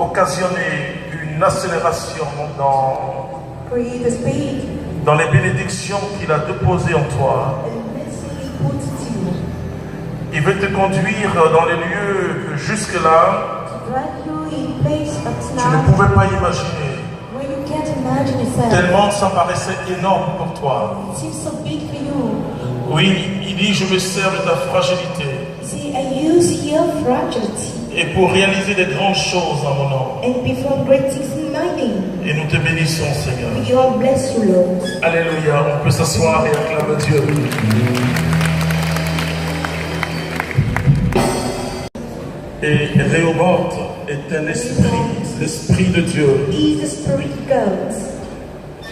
occasionner une accélération dans les bénédictions qu'il a déposées en toi. Il veut te conduire dans les lieux que jusque-là, tu ne pouvais pas imaginer. Tellement ça paraissait énorme pour toi. Oui, il dit, je me sers de ta fragilité. Et pour réaliser des grandes choses en mon nom. Et nous te bénissons, Seigneur. Alléluia, on peut s'asseoir et acclamer Dieu. Et Rehoboth est un esprit, l'esprit de Dieu.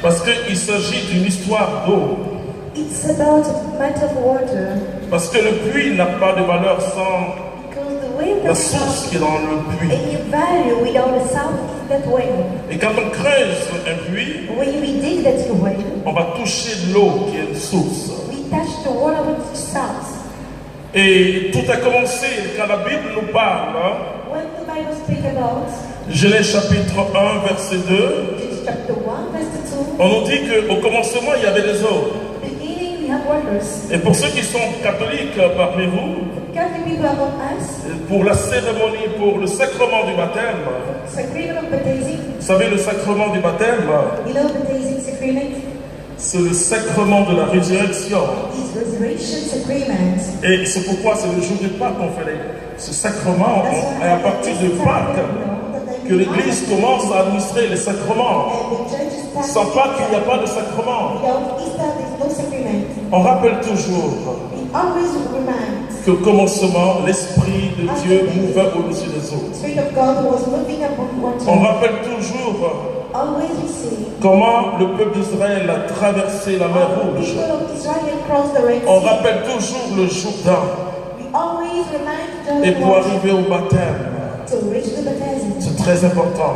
Parce qu'il s'agit d'une histoire d'eau. Parce que le puits n'a pas de valeur sans la source qui est dans le puits. Et quand on creuse un puits, on va toucher de l'eau qui est une source. Et tout a commencé quand la Bible nous parle. Genèse chapitre 1, verset 2. On nous dit qu'au commencement, il y avait des eaux. Et pour ceux qui sont catholiques parmi vous, pour la cérémonie, pour le sacrement du baptême, vous savez, le sacrement du baptême, c'est le sacrement de la résurrection. Et c'est pourquoi c'est le jour de Pâques qu'on fait ce sacrement. Et à partir de Pâques, que l'Église commence à administrer les sacrements. Sans Pâques, il n'y a pas de sacrement. On rappelle toujours qu'au commencement, l'Esprit de Dieu mouvait au-dessus des eaux. On rappelle toujours comment le peuple d'Israël a traversé la mer Rouge. On rappelle toujours le Jourdain. Et pour arriver au baptême, c'est très important.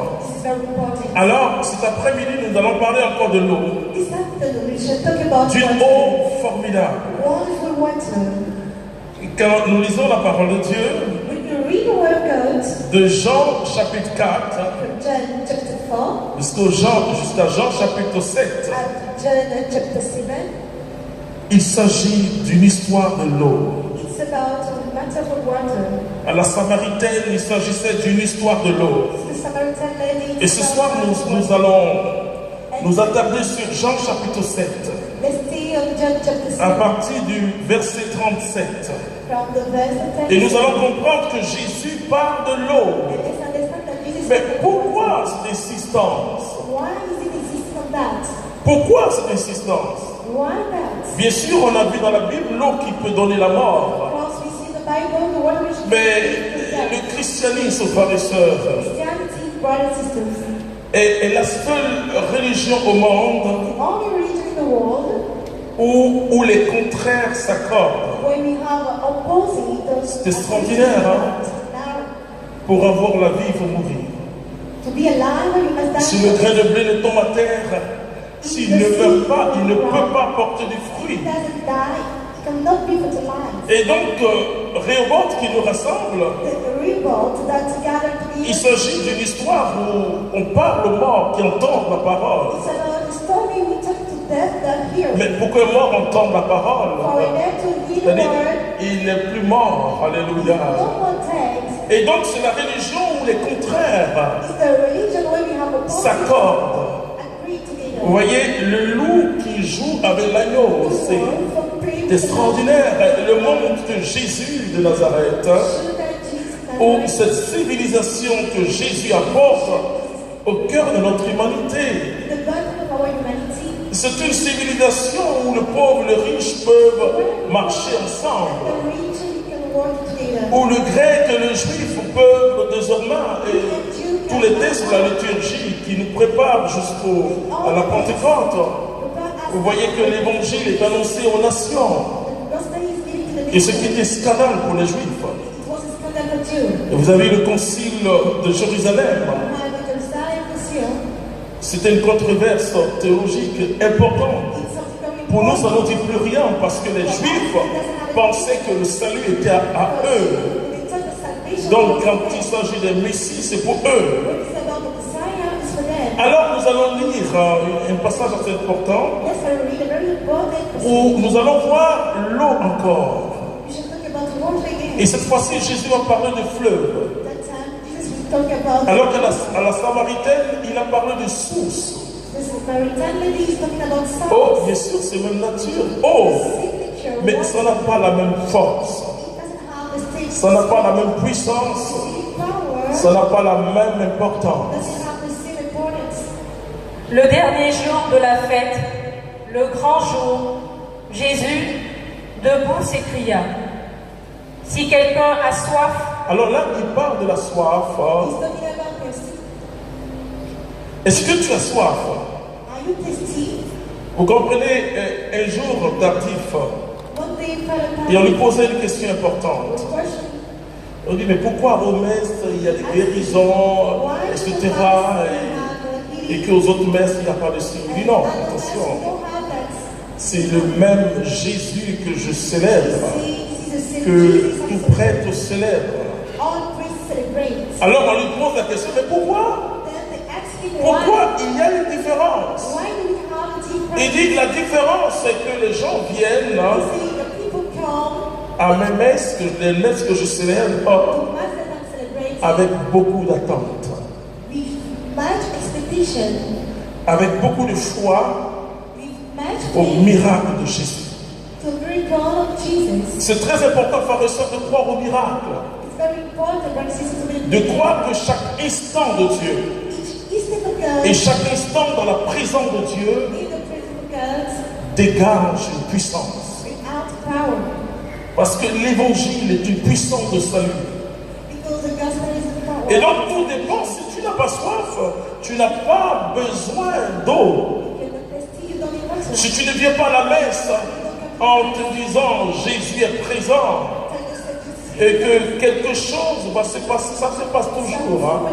Alors, cet après-midi, nous allons parler encore de l'eau. D'une eau formidable. Quand nous lisons la parole de Dieu, de Jean chapitre 4 jusqu'à Jean chapitre 7, il s'agit d'une histoire de l'eau. À la Samaritaine, il s'agissait d'une histoire de l'eau. Et ce soir, nous allons nous attarder sur Jean chapitre 7. À partir du verset 37. Et nous allons comprendre que Jésus parle de l'eau. Mais pourquoi cette insistance? Pourquoi cette insistance? Bien sûr, on a vu dans la Bible l'eau qui peut donner la mort. Mais le christianisme, frères et sœurs, est la seule religion au monde où les contraires s'accordent. C'est extraordinaire, hein? Pour avoir la vie, il faut mourir. Si le grain de blé ne tombe à terre, s'il ne meurt pas, il ne peut pas porter du fruit. Et donc, Rehoboth qui nous rassemble, il s'agit d'une histoire où on parle aux morts qui entendent la parole. Mais pour qu'un mort entende la parole, c'est-à-dire, il n'est plus mort. Alléluia. Et donc, c'est la religion où les contraires s'accordent. Vous voyez, le loup qui joue avec l'agneau, c'est extraordinaire. Le monde de Jésus de Nazareth, où cette civilisation que Jésus apporte au cœur de notre humanité, c'est une civilisation où le pauvre et le riche peuvent marcher ensemble, où le grec et le juif peuvent désormais, et tous les textes de la liturgie qui nous préparent jusqu'à la Pentecôte, vous voyez que l'évangile est annoncé aux nations. Et ce qui était scandale pour les juifs. Et vous avez le concile de Jérusalem. C'était une controverse théologique importante. Pour nous, ça ne dit plus rien parce que les juifs pensaient que le salut était à eux. Donc quand il s'agit des Messies, c'est pour eux. Alors nous allons lire un passage assez important où nous allons voir l'eau encore. Et cette fois-ci, Jésus va parler de fleuve. Alors qu'à la Samaritaine, il a parlé de source. Oh, bien sûr, c'est même nature. Oh, mais ça n'a pas la même force. Ça n'a pas la même puissance. Ça n'a pas la même importance. Le dernier jour de la fête, le grand jour, Jésus, debout, s'écria: si quelqu'un a soif. Alors là, il parle de la soif. Est-ce que tu as soif? Vous comprenez, un jour tardif, et on lui posait une question importante. On dit, mais pourquoi aux messes il y a des guérisons, etc. Et qu'aux autres messes il n'y a pas de signe? Il dit non, attention. C'est le même Jésus que je célèbre, que tout prêtre célèbre. Alors on lui pose la question, mais pourquoi? Pourquoi il y a une différence? Il dit que la différence, c'est que les gens viennent à mes messes, les messes que je célèbre, avec beaucoup d'attente, avec beaucoup de foi au miracle de Jésus. C'est très important, frères et sœurs, de croire au miracle, de croire que chaque instant de Dieu et chaque instant dans la présence de Dieu dégage une puissance. Parce que l'évangile est une puissance de salut. Et donc tout dépend. Si tu n'as pas soif, tu n'as pas besoin d'eau. Si tu ne viens pas à la messe en te disant Jésus est présent et que quelque chose va se passer, ça se passe toujours.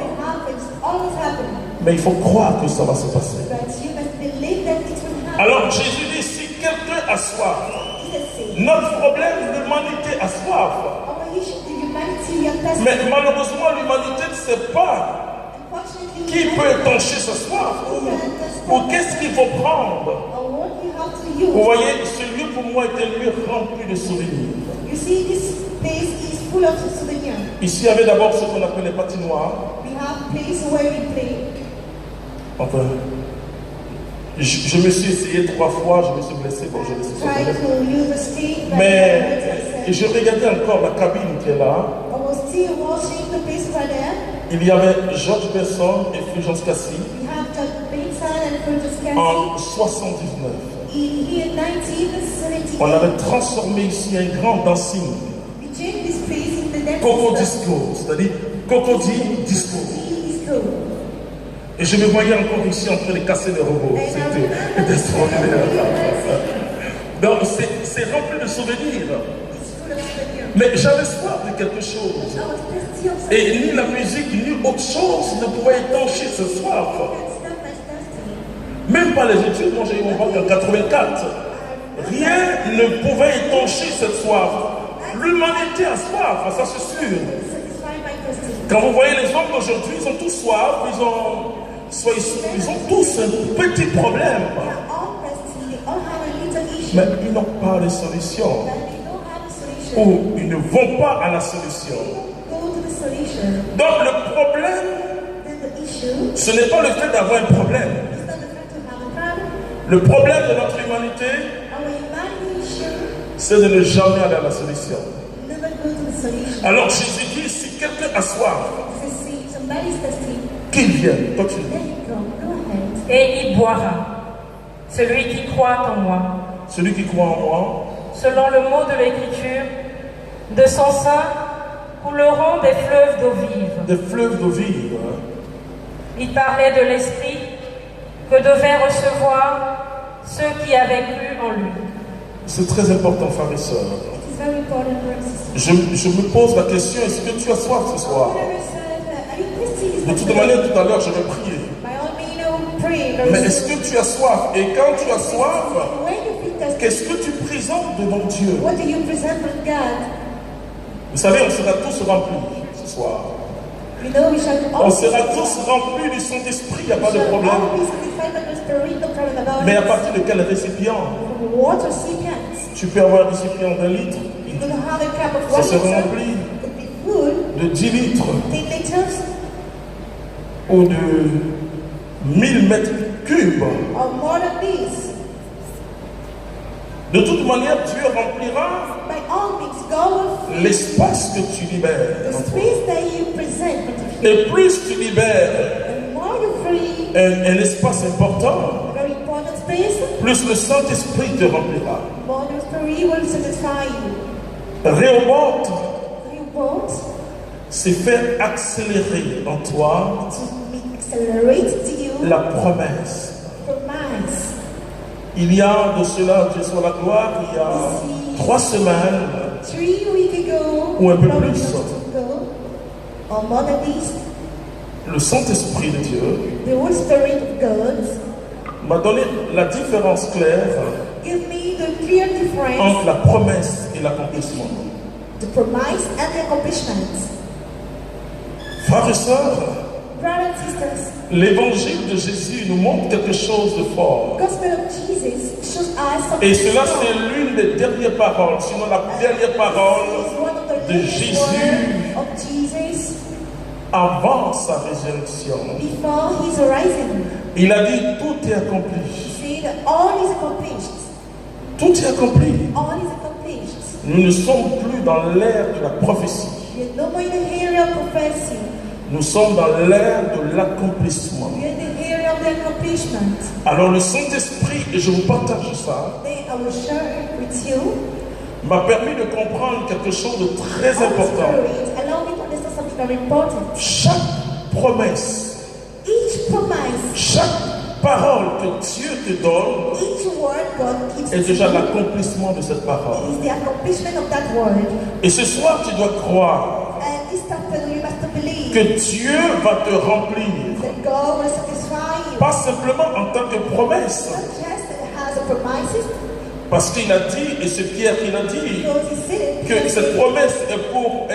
Mais il faut croire que ça va se passer. Alors Jésus dit, si quelqu'un a soif, notre problème, l'humanité a soif. Mais malheureusement, l'humanité ne sait pas qui peut étancher sa soif ou qu'est-ce qu'il faut prendre. Vous voyez, ce lieu pour moi est un lieu rempli de souvenirs. Ici, il y avait d'abord ce qu'on appelle les patinoires. Enfin, je me suis essayé 3 fois, je me suis blessé, bon, je me suis fait. Mais je regardais encore la cabine qui est là. Il y avait George Besson et Fulgence Cassie en 79. On avait transformé ici un grand dancing. Coco Disco, c'est-à-dire Cocody Disco. Et je me voyais encore ici en train de casser les robots. C'était extraordinaire. Donc c'est rempli de souvenirs. Mais j'avais soif de quelque chose. Et ni la musique, ni autre chose ne pouvait étancher ce soif. Même pas les études, moi j'ai eu mon bac en 84. Rien ne pouvait étancher cette soif. L'humanité a soif, ça c'est sûr. Quand vous voyez les hommes d'aujourd'hui, ils ont tous soif, ils ont tous un petit problème. Mais ils n'ont pas de solution. Ou ils ne vont pas à la solution. Donc le problème, ce n'est pas le fait d'avoir un problème. Le problème de notre humanité, c'est de ne jamais aller à la solution. Alors Jésus dit, si quelqu'un a soif, qu'il vienne. Continue. Et il boira. Celui qui croit en moi. Celui qui croit en moi. Selon le mot de l'Écriture, de son sein couleront des fleuves d'eau vive. Des fleuves d'eau vive. Il parlait de l'Esprit que devaient recevoir ceux qui avaient cru en lui. C'est très important, frères et sœurs. Je me pose la question, est-ce que tu as soif ce soir? De toute manière, tout à l'heure, je vais prier. Mais est-ce que tu as soif? Et quand tu as soif, qu'est-ce que tu présentes devant Dieu? Vous savez, on sera tous remplis. ce soir. You know, we shall On sera tous remplis du Saint-Esprit, il n'y a pas de problème. Mais à partir de quel récipient? Tu peux avoir un récipient d'1 litre. Ça se remplit de 10 litres ou de 1000 mètres cubes. De toute manière, Dieu remplira l'espace que tu libères. Et plus tu libères un espace important, plus le Saint-Esprit te remplira. Rehoboth, c'est faire accélérer en toi la promesse. Il y a de cela, Dieu soit la gloire, il y a 3 semaines, ou un peu plus, le Saint-Esprit de Dieu m'a donné la différence claire entre la promesse et l'accomplissement. Frères et sœurs, l'évangile de Jésus nous montre quelque chose de fort. Et cela, c'est l'une des dernières paroles, sinon la dernière parole de Jésus avant sa résurrection. Il a dit, tout est accompli. Tout est accompli. Nous ne sommes plus dans l'ère de la prophétie. Nous sommes dans l'ère de l'accomplissement. Alors le Saint-Esprit, et je vous partage ça, m'a permis de comprendre quelque chose de très important. Chaque promesse, chaque parole que Dieu te donne est déjà l'accomplissement de cette parole. Et ce soir, tu dois croire que Dieu va te remplir. Pas simplement en tant que promesse. Parce qu'il a dit, et c'est Pierre qui l'a dit, que cette promesse est pour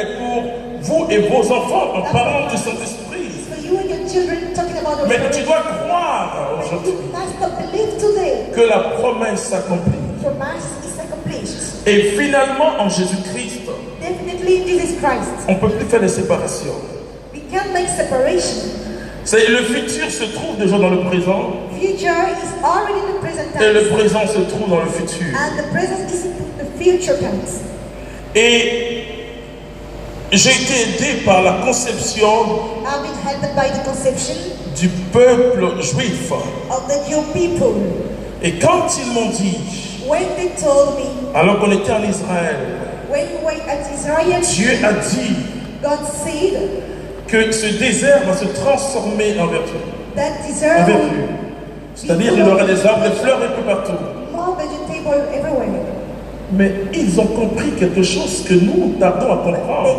vous et vos enfants en parlant du Saint-Esprit. Mais tu dois croire aujourd'hui que la promesse s'accomplit. Et finalement, en Jésus-Christ, on ne peut plus faire de séparation. Le futur se trouve déjà dans le présent. Et le présent se trouve dans le futur. Et j'ai été aidé par la conception du peuple juif. Et quand ils m'ont dit, alors qu'on était en Israël, Dieu a dit que ce désert va se transformer en vertu. C'est-à-dire qu'il y aura des arbres, des fleurs un peu partout. Mais ils ont compris quelque chose que nous tardons à comprendre.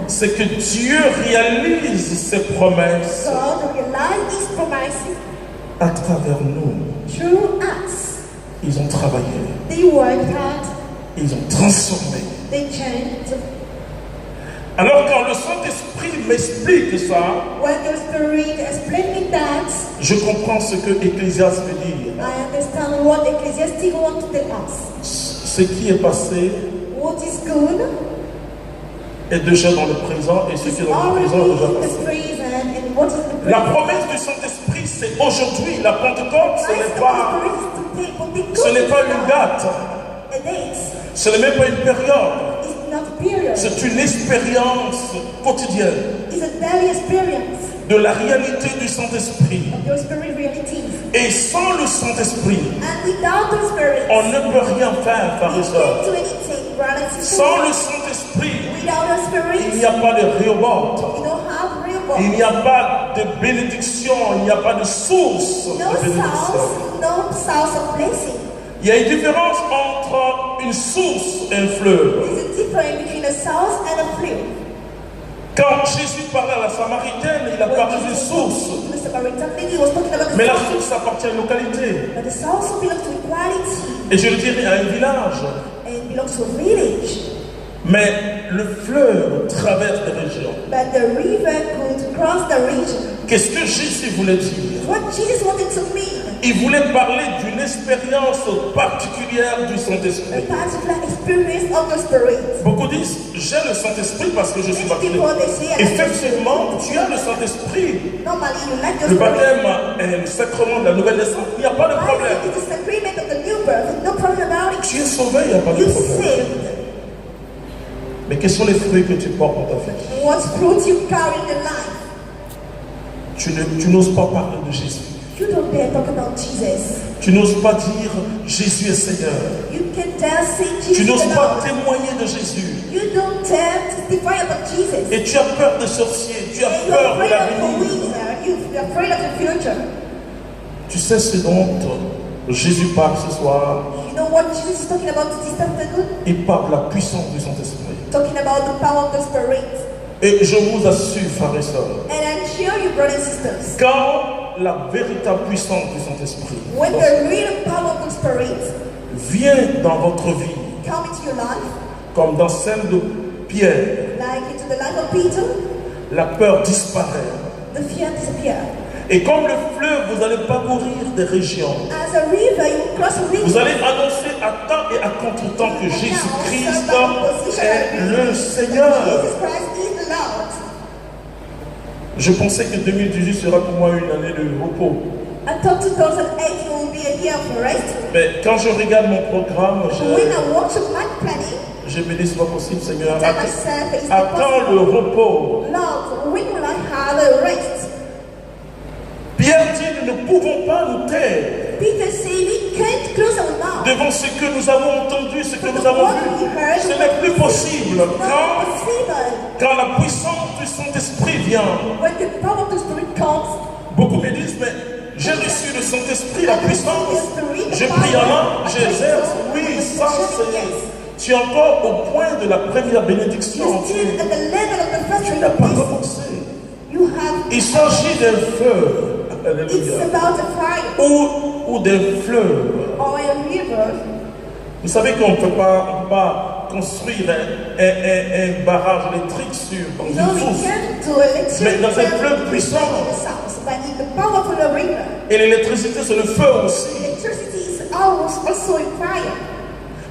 C'est que Dieu réalise ses promesses à travers nous. Ils ont travaillé. Ils ont transformé. Alors quand le Saint-Esprit m'explique ça, je comprends ce que Ecclésiaste veut dire. Ce qui est passé est déjà dans le présent et ce qui est dans le présent est déjà passé. La promesse du Saint-Esprit, c'est aujourd'hui. La Pentecôte, ce n'est pas une date. Ce n'est même pas une période. C'est une expérience quotidienne de la réalité du Saint-Esprit. Et sans le Saint-Esprit, on ne peut rien faire, frères et sœurs. Sans le Saint-Esprit, il n'y a pas de Rehoboth. Il n'y a pas de bénédiction, il n'y a pas de source de bénédiction. Il y a une différence entre une source et un fleuve. Quand Jésus parlait à la Samaritaine, il a parlé d'une source. Mais la source appartient à une localité. Et je le dirais à un village. Mais le fleuve traverse des régions. But the river could cross the region. Qu'est-ce que Jésus voulait dire? What Jesus wanted to mean. Il voulait parler d'une expérience particulière du A Saint-Esprit. particular experience of the Spirit. Beaucoup disent, j'ai le Saint-Esprit parce que je suis Many baptisé. people they say, Effectivement, tu as le Saint-Esprit. normally you like the Le Spirit. baptême est le sacrement de la nouvelle naissance. Il n'y a pas de problème. It is the agreement of the new birth. No problem about it. Tu es sauvé, il n'y a pas de You problème. saved. Mais quels sont les fruits que tu portes dans ta vie? What fruit you carry in your life? Tu n'oses pas parler de Jésus. You don't dare talk about Jesus. Tu n'oses pas dire Jésus est Seigneur. You can dare say Tu Jesus n'oses is pas Lord. témoigner de Jésus. You don't dare testify about Jesus. Et tu as peur des sorciers. Tu as And you're peur de afraid of the l'avenir. wizard. You're afraid of the future. Tu sais ce dont Jésus parle ce soir? You know what Jesus is talking about this afternoon? Il parle de la puissance du Saint-Esprit. Talking about the power of the Spirit. Et je vous assure, frères et sœurs, And I'm sure you, brothers and sisters, quand la véritable puissance du Saint-Esprit when the real power of the Spirit vient dans votre vie, come into your life, comme dans celle de Pierre, like into the life of Peter, la peur disparaît. the fear disappears. Et comme le fleuve, vous allez parcourir des régions. As a river, you cross a Vous river. allez annoncer à temps et à contre-temps que Jésus-Christ est le Seigneur. Jesus Christ is the Lord. Je pensais que 2018 sera pour moi une année de repos. I thought 2008 will be a year of rest. Mais quand je regarde mon programme, When I watch my planning, je me dis, c'est pas possible, Seigneur. I tell myself, it's not Attends le possible. repos. Lord, when will I have a rest? Pierre dit, nous ne pouvons pas nous taire Peter said, we can't close our mouth. devant ce que nous avons entendu, ce que nous avons vu. Ce n'est plus possible. It's not possible. Quand la puissance du Saint-Esprit vient, When the power of the Spirit comes, beaucoup me disent, mais j'ai reçu le Saint-Esprit, la puissance. Je prie en langue, j'exerce. Oui, ça c'est... Tu es encore au point de la première bénédiction. you're still at the level of the first Tu n'as pas release. commencé. You have, Il s'agit d'un feu. it's Alléluia. about a fire Ou des fleuves. or a river. Vous savez qu'on ne peut pas construire un barrage électrique dans You une know, we source. can't do electricity Mais dans un fleuve puissant. in the south, but in the powerful river, Et l'électricité, c'est le feu aussi. electricity is almost also a fire.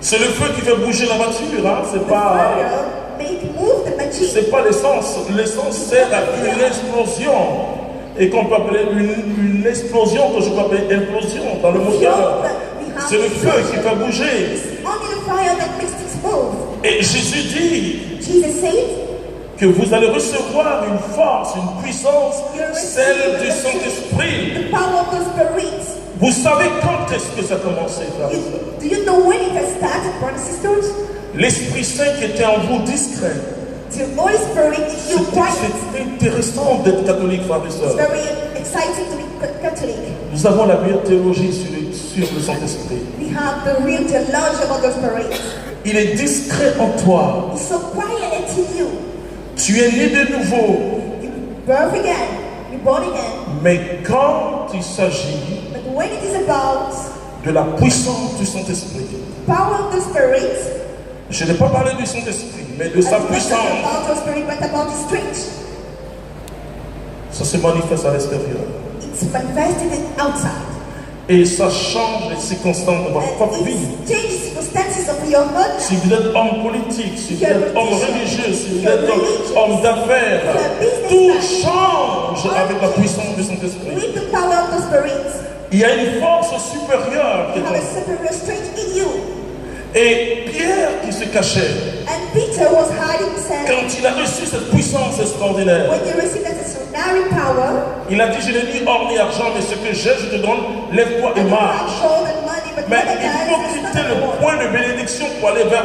C'est le feu qui fait bouger la voiture. Hein? The fire make move the machine. C'est pas l'essence. L'essence sert à une explosion. Et qu'on peut appeler une explosion, que je peux appeler implosion dans le moteur. C'est le feu qui fait bouger. It's only the fire that makes things move. Et Jésus dit Jesus said, que vous allez recevoir une force, une puissance, celle du Saint-Esprit. the power of the Spirit. Vous savez quand est-ce que ça a commencé, frères et sœurs? Do you know when it has started, brothers and sisters? L'Esprit Saint qui était en vous discret. The Holy Spirit is you quiet. C'est intéressant d'être catholique, frères et It's sœurs. very exciting to be Catholic. Nous avons la meilleure théologie sur le Saint-Esprit. We have the real theology about the Spirit. Il est discret en toi. It's so quiet in you. Tu es né de nouveau. You're birth again. You're born again. Mais quand il s'agit But when it is about de la puissance du Saint-Esprit, power of the Spirit, je n'ai pas parlé du Saint-Esprit, mais de I'm sa not puissance. talking about the Spirit, but about His strength. Ça se manifeste à l'extérieur. It's manifested outside. Et ça change les circonstances de votre propre And vie. it changes circumstances of your life. Si vous êtes homme politique, si vous êtes homme religieux, si vous êtes homme d'affaires, tout change avec la puissance du Saint-Esprit. With the power of the Spirit, Il y a une force supérieure qui you est en have a vous. superior strength in you. Et Pierre qui se cachait, And Peter was hiding himself. quand il a reçu cette puissance extraordinaire, When he received that extraordinary power, il a dit, je n'ai ni or ni argent, mais ce que j'ai, je te donne, lève-toi et and you have marche. gold and money, but Mais what il faut quitter le point de bénédiction pour aller vers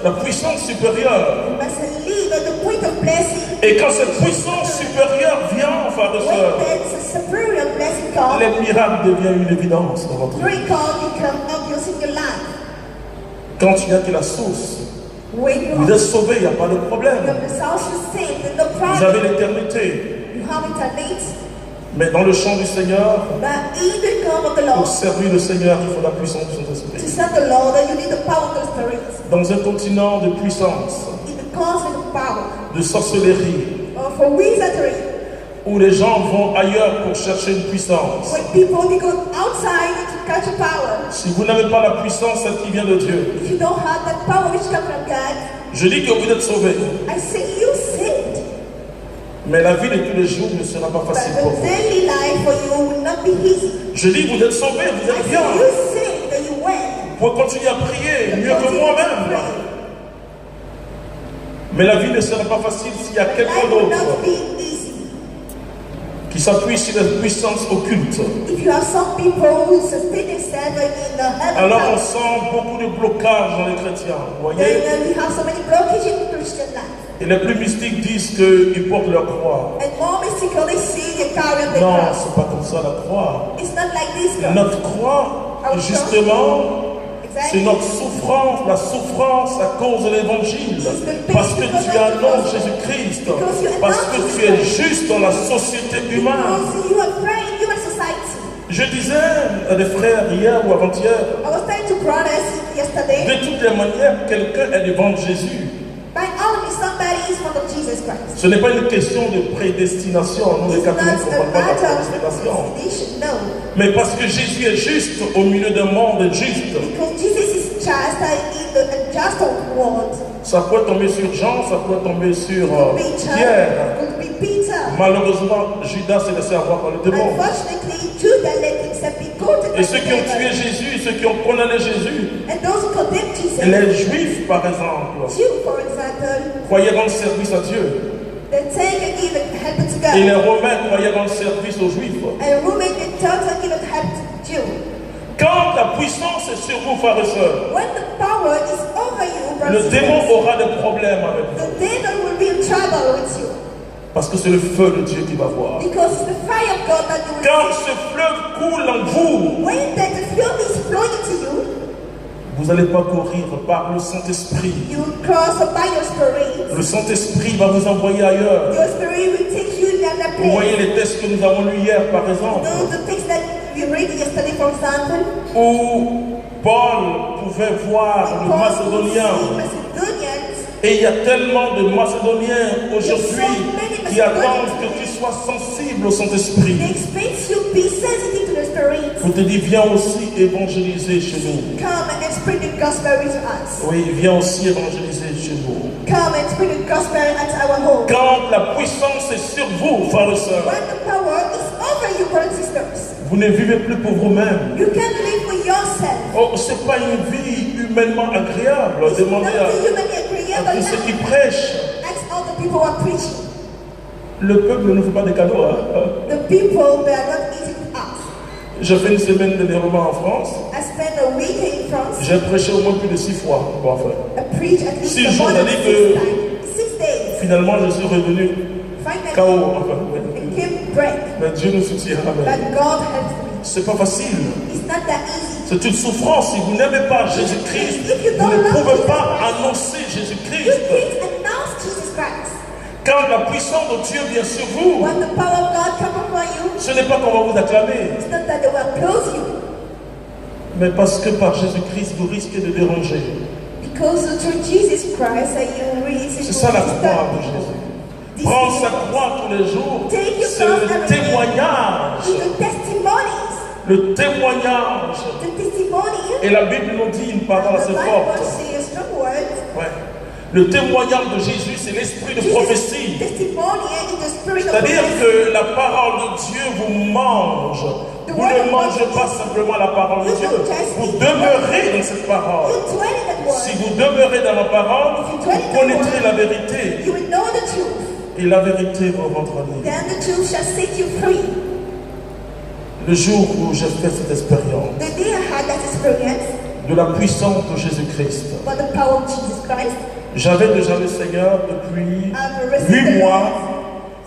la puissance supérieure. You must live at the point of blessing. Et quand cette puissance supérieure vient, frères et When sœurs, there's a superior blessing comes, les miracles deviennent une évidence dans votre vie. miracle become obvious in your life. Quand il n'y a que la source, When you vous êtes sauvé, il n'y a pas de problème. have the source you saved, there's no Vous avez problem. l'éternité. You have eternity. Mais dans le champ du Seigneur, But in the kingdom of the pour Lord, servir le Seigneur, il faut la puissance du to Saint-Esprit. serve the Lord, you need the power of the Spirit. Dans un continent de puissance, In cosmic power, de sorcellerie, or for wizardry. où les gens vont ailleurs pour chercher une puissance. When people they go outside to catch a power, Si vous n'avez pas la puissance, celle qui vient de Dieu, if you don't have that power which comes from God, je dis que vous êtes sauvés. I say you saved. Mais la vie de tous les jours ne sera pas But facile pour the vous. daily life for you will not be easy. Je dis vous êtes sauvés, vous I êtes say bien. you saved that you went. Vous pouvez continuer à prier You mieux que continue to moi-même. pray. Mais la vie ne sera pas facile s'il y a quelqu'un Life will d'autre not be easy. qui s'appuie sur la puissance occulte. If you have some people who sustain themselves in the heaven Alors on house, sent beaucoup de blocages dans les chrétiens. Vous voyez? then we have so many blockages in the Christian life. Et les plus mystiques disent qu'ils portent leur croix. And more mystically see you carry the Non, cross. c'est pas comme ça la croix. It's not like this cross. Notre croix, justement, c'est notre souffrance, la souffrance à cause de l'évangile. Parce que tu annonces Jésus-Christ. Parce que tu es juste dans la société humaine. Because you are praying in human society. Je disais à des frères hier ou avant-hier, I was telling to brothers yesterday, de toutes les manières, quelqu'un est devant Jésus. by all means somebody is from Jesus Christ. Ce n'est pas une question de prédestination. Nous, les It's not catholiques, on ne a parle pas de la matter of prédestination. destination, no. Mais parce que Jésus est juste au milieu d'un monde juste. Because Jesus is just in the just world. Ça peut tomber sur Jean, ça peut tomber sur Peter, Pierre. could be Peter. Malheureusement, Judas s'est laissé avoir par le démon. Unfortunately, Judah let himself be caught Et ceux qui ont tué Jésus, ceux qui ont condamné Jésus, and those who condemned Jesus, les Juifs par exemple, Jew, for example, croyaient dans le service à Dieu. they take and give help to Et les God. Romains croyaient dans le service aux Juifs. And women, they turn and give help to Jew. Quand la puissance est sur vous, frères et sœurs, When the power is over you, le brothers and démon sisters, aura des problèmes avec vous. the demon will be in trouble with you. Parce que c'est le feu de Dieu qui va voir. Because it's the fire of God that you will Quand see. ce fleuve coule en vous, When that the film is flowing to you, vous n'allez pas courir par le Saint-Esprit. you will cross by your spirit. Le Saint-Esprit va vous envoyer ailleurs. Your spirit will take you in another Vous voyez place. les textes que nous avons lus hier, par exemple, Those the things that we read yesterday, for example, où Paul pouvait voir le Macédonien. Macedonians, Et il y a tellement de Macédoniens aujourd'hui qui attendent que tu sois sensible au Saint-Esprit. they expect you be sensitive to the spirit. Pour te dire, viens aussi évangéliser chez nous. Come and spread the gospel with us. Oui, viens aussi évangéliser chez nous. Come and spread the gospel at our home. Quand la puissance est sur vous, frères et sœurs, When the power is over you, brothers and sisters, vous ne vivez plus pour vous-même. you can live for yourself. Oh, c'est pas une vie humainement agréable. It's not Demandez the humanly à agreeable tous ceux qui life. prêchent. Ask all the people who are preaching. Le peuple ne fait pas de cadeaux. Hein. The people, they are not easy to ask. J'ai fait une semaine de déroulement en France. I spent a week in France. J'ai prêché au moins plus de 6 fois. Bon, enfin. I preached at least 6 jours, more than c'est-à-dire 6 que- times. 6 days. Finalement, je suis revenu Finally, KO. Enfin, oui. it came break. Mais Dieu nous soutiendra. But God helped me. C'est pas facile. It's not that easy. C'est une souffrance. Si vous n'aimez pas Jésus-Christ, vous ne pouvez pas annoncer You Jésus-Christ. can't announce Jesus Christ. Quand la puissance de Dieu vient sur vous, When the power of God comes upon you, ce n'est pas qu'on va vous acclamer, it's not that they will close you. mais parce que par Jésus-Christ, vous risquez de déranger. Because through Jesus Christ, you really C'est ça la croix de Jésus. Prendre sa croix tous les jours, c'est le témoignage. The testimonies. Le témoignage. The testimony. Et la Bible nous dit une parole assez The Bible forte. says strong words. Ouais. Le témoignage de Jésus, c'est l'esprit de prophétie. Testimony in the spirit of C'est-à-dire prophecy. que la parole de Dieu vous mange. Vous ne mangez pas simplement la parole de Dieu. Vous demeurez dans cette parole. You dwell in that word. Si vous demeurez dans la parole, vous connaîtrez la vérité. You will know the truth. Et la vérité vous rendra libre. Then the truth shall set you free. Le jour où j'ai fait cette expérience The day I had that experience de la puissance de Jésus-Christ, by the power of Jesus Christ, j'avais déjà le Seigneur depuis I've received 8 the mois. Lord.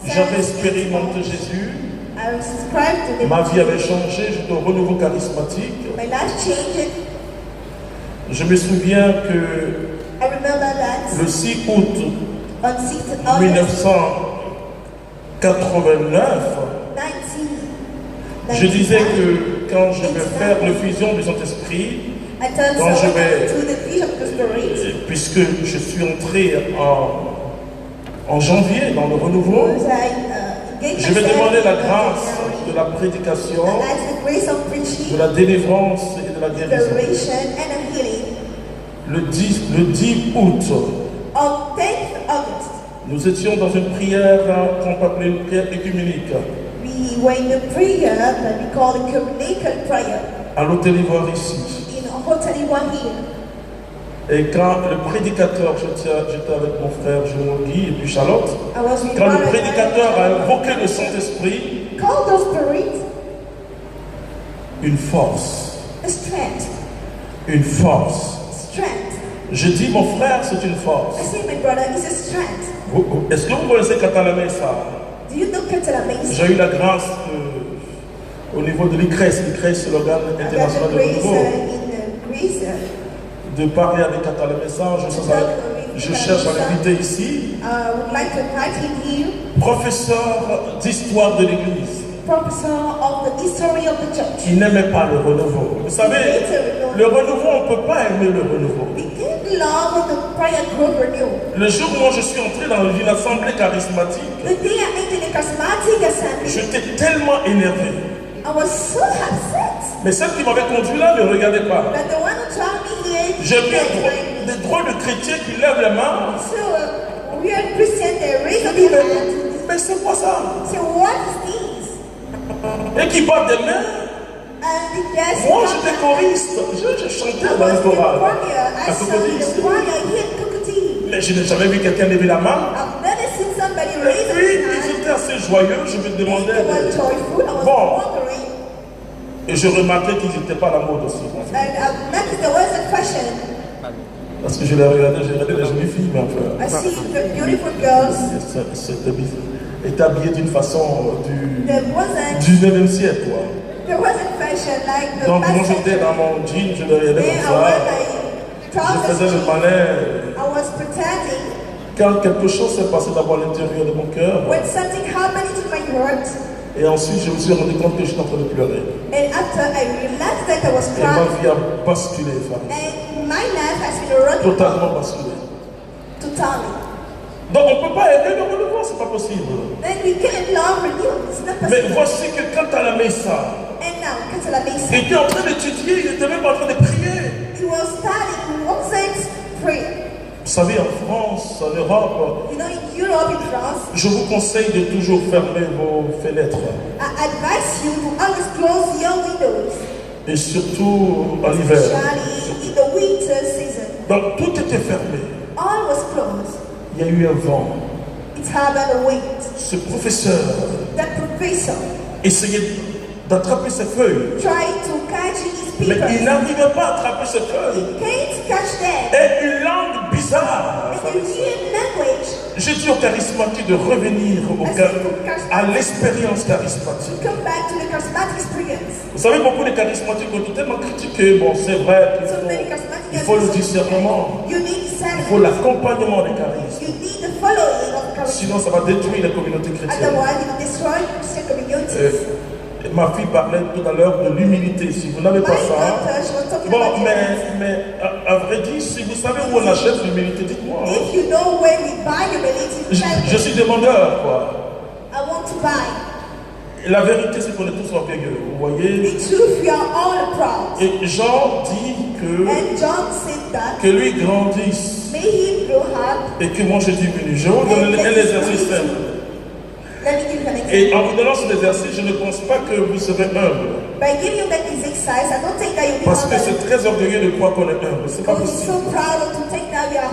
J'avais expérimenté Jésus. I was subscribed to the Ma vie avait changé. J'étais au renouveau charismatique. My life changed. Je me souviens que I remember that le 6 août on 6th August 1989, 19, je disais que quand je vais faire l'effusion du Saint-Esprit, Quand je vais, puisque je suis entré en janvier dans le renouveau, je vais demander la grâce de la prédication, de la délivrance et de la guérison. Le 10 août, nous étions dans une prière qu'on peut appeler une prière écuménique. We were in a prayer that we call a communicable prayer. À l'hôtel Ivoire ici. In Hotel Ivoire here. Et quand le prédicateur, j'étais avec mon frère Jérémy Guy et puis Charlotte, quand le prédicateur a invoqué le Saint-Esprit, une force, a strength, une force. Strength. Je dis mon frère, c'est une force. I say my brother is a strength. Est-ce que vous connaissez Katalamesa? Do you know Katalamesa? J'ai eu la grâce au niveau de l'ICRES, c'est l'organe international de renouveau, de parler avec Katalamesa. Je cherche à l'inviter ici. Like to invite him here. Professeur d'histoire de l'Église. Professor of the history of the church. Il n'aimait pas le renouveau. Vous savez, le renouveau, on ne peut pas aimer le renouveau. Le jour où moi je suis entré dans une assemblée charismatique, j'étais tellement énervé. Mais celle qui m'avait conduit là ne regardait pas. J'ai vu des drôles de chrétiens qui lèvent les mains. Mais c'est quoi ça? Et qui battent des mains. Moi j'étais choriste, je chantais dans le choral. Mais je n'ai jamais vu quelqu'un lever la main. Et puis ils étaient assez joyeux, je me demandais. Bon. Et je remarquais qu'ils n'étaient pas à la mode aussi. Parce que je les regardais, j'ai regardé les jolies filles, mais enfin. C'était habillé d'une façon du 9e siècle, quoi. Donc moi j'étais dans mon jean, je le regardais comme ça. Je faisais le malin. Quand quelque chose s'est passé d'abord à l'intérieur de mon cœur. Et ensuite je me suis rendu compte que j'étais en train de pleurer. Et ma vie a basculé, totalement basculé. Donc on ne peut pas aimer le renouveau, c'est pas possible. Mais voici que quand à la Mesa, il était en train d'étudier, il était même en train de prier. Vous savez, en France, en Europe, je vous conseille de toujours fermer vos fenêtres. Et surtout en hiver. Donc tout était fermé. Il y a eu un vent. Ce professeur essayait d'attraper ses feuilles. Mais il n'arrivait pas à attraper ses feuilles. Et une langue bizarre. J'ai dit aux charismatiques de revenir à l'expérience charismatique. Vous savez, beaucoup de charismatiques ont tellement critiqué. Bon, c'est vrai qu'il faut le discernement. Il faut l'accompagnement des charismes. Sinon, ça va détruire la communauté chrétienne. Ma fille parlait tout à l'heure de l'humilité. Si vous n'avez pas ça, bon, mais à vrai dire, si vous savez où on achète l'humilité, dites-moi. Je suis demandeur, quoi. La vérité, c'est qu'on est tous orgueilleux. Vous voyez? Et Jean dit que lui grandisse et que moi je diminue. Je vais vous donner un exercice simple. Et en vous donnant cet exercice, je ne pense pas que vous serez humble. Parce que c'est très orgueilleux de croire qu'on est humble. C'est pas possible.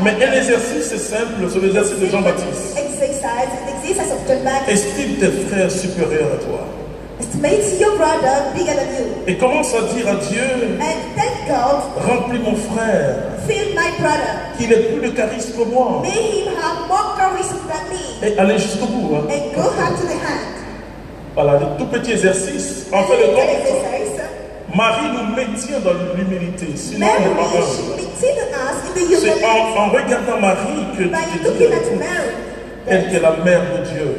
Mais un exercice c'est simple, c'est l'exercice de Jean-Baptiste. Estime tes frères supérieurs à toi. Et commence à dire à Dieu, remplis mon frère, qu'il ait plus de charisme que moi. Et allez jusqu'au bout. Hein. Voilà, de tout petits exercices. En fait, le compte, Marie nous maintient dans l'humilité. Sinon, on n'est pas humble. C'est en regardant Marie que tu te dis, elle est la mère de Dieu.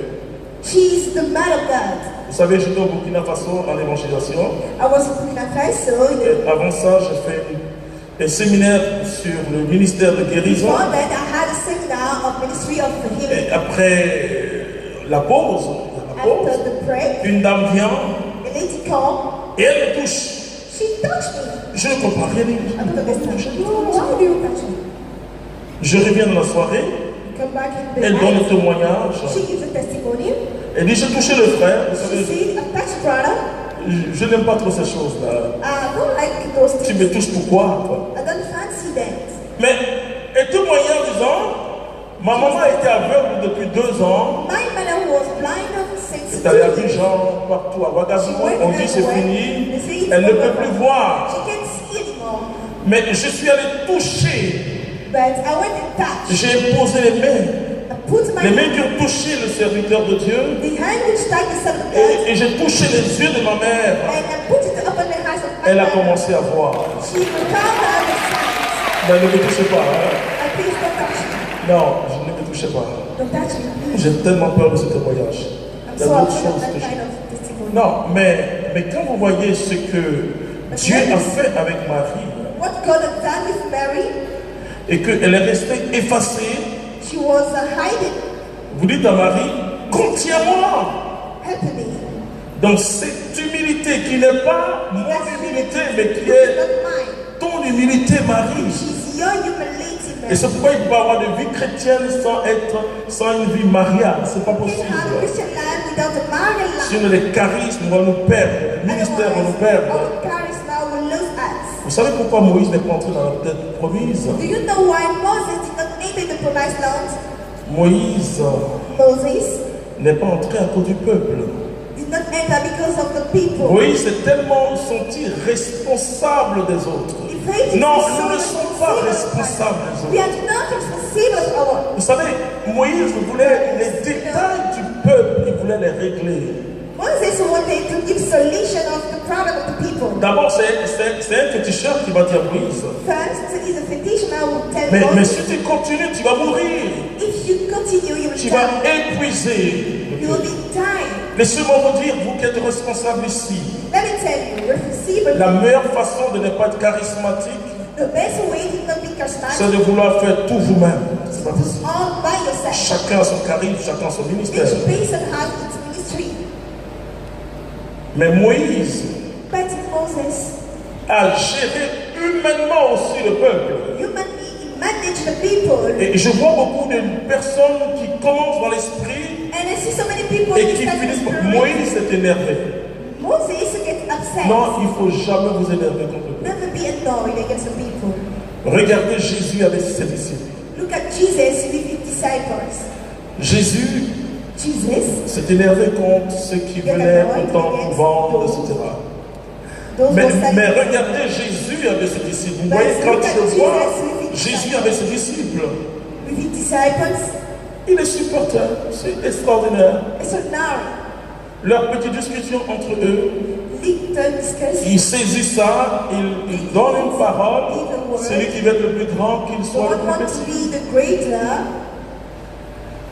She's the man of God. Vous savez, j'étais au Burkina Faso en évangélisation. Et avant ça, j'ai fait un séminaire sur le ministère de guérison. Before that, I had a seminar of ministry of healing. Et après la pause, After the break, une dame vient a lady called. et elle me touche. She touched me. Je ne comprends rien. I don't understand. Why do you touch me? Je reviens dans la soirée, Come back in the elle donne le night. témoignage. She gives a testimony. Elle dit, j'ai touché le frère. Vous She savez, said, I touched brother. je n'aime pas trop ces choses-là. I don't like those Tu things. me touches pourquoi, toi? I don't fancy that. Mais elle témoignait en disant, ma maman était aveugle depuis 2 ans. My mother was blind since Elle est allée à 2 years. Abidjan, partout à Ouagadougou. On dit c'est fini. Elle ne Elle peut plus voir. She can't see anymore. Mais je suis allé toucher. But I went and touched. J'ai posé les mains. I put my Les mains qui ont touché le serviteur de Dieu. the hand which touched the son of God, Et j'ai touché les yeux de ma mère. and I put it upon the eyes of my Elle a mother. commencé à voir. She recovered the sight. Mais ne me touchez pas. Hein? I please don't touch me. Non, je ne me touchez pas. Don't touch me. J'ai tellement peur de ce témoignage. I'm Il y a so d'autres afraid of choses that que kind je... of testimony. Non, mais quand vous voyez ce que Dieu a fait avec Marie, What God had done with Mary, et qu'elle est restée effacée, she was hiding. vous dites à Marie, contiens-moi Help me. dans cette humilité qui n'est pas mon humilité, mais qui It's est not mine. ton humilité, Marie. She's your humility, Et Mary. c'est pourquoi il peut avoir de vie chrétienne sans une vie mariale. C'est pas You can have a possible. Christian life without a married life. Sinon les charismes vont nous perdre, le ministère va nous perdre. Our charisma will lose us. Vous savez pourquoi Moïse n'est pas entré dans la terre promise? Do you know why Moses did not enter the promised land? Moïse Moses n'est pas entré à cause du peuple. did not enter because of the people. Moïse s'est tellement senti responsable des autres. He felt he Non, was nous ne so sommes pas responsible. responsables des We autres. are not responsible of our. Vous savez, Moïse voulait les détails du peuple, il voulait les régler. Moses wanted to give solution of the problem of the people. D'abord, c'est un féticheur qui va dire Moïse. First is a petitioner who tell Mais Moses, si tu continues, tu vas mourir. if you continue, you will Tu vas die. épuiser. You will be dying. Laissez-moi vous dire, vous qui êtes responsables ici, Let me tell you, responsible. la meilleure façon de ne pas être charismatique, The best way to not be c'est charismatic de vouloir faire tout vous-même. C'est pas is possible. all by yourself. Chacun a son charisme, chacun a son ministère. Each person has its ministry. Mais Moïse But Moses, a géré humainement aussi le peuple. humanly, he managed the people. Et je vois beaucoup de personnes qui commencent dans l'esprit And I see so many people et in qui that finissent par... spirit. Moïse s'est énervé. Moses gets upset. Non, il ne faut jamais vous énerver contre le peuple. Never be annoyed against the people. Regardez Jésus avec ses disciples. Look at Jesus with his disciples. Jésus Jesus, s'est énervé contre ceux qui venaient au temple pour vendre, etc. those Mais who study. regardez Jésus avec ses disciples. Vous voyez, quand je vois Jésus avec ses disciples, With his disciples, il les supportait. C'est extraordinaire. extraordinary. Leur petite discussion entre eux, Little discuss. il saisit ça, il donne une parole. Celui qui veut être le plus grand, qu'il The soit one le plus want to petit. be the greater.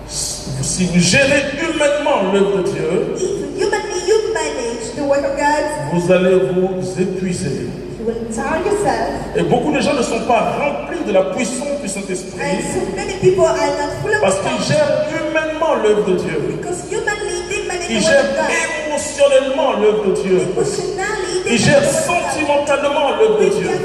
Si vous gérez humainement l'œuvre de Dieu, If humanly you manage the work of God, vous allez vous épuiser. you will tire yourself. Et beaucoup de gens ne sont pas remplis de la puissance du Saint-Esprit And so many people are not full of parce qu'ils gèrent humainement l'œuvre de Dieu. because humanly they manage Ils the work of gèrent God. émotionnellement l'œuvre de Dieu. Emotionally they Ils manage gèrent the work of God. sentimentalement l'œuvre de With Dieu. their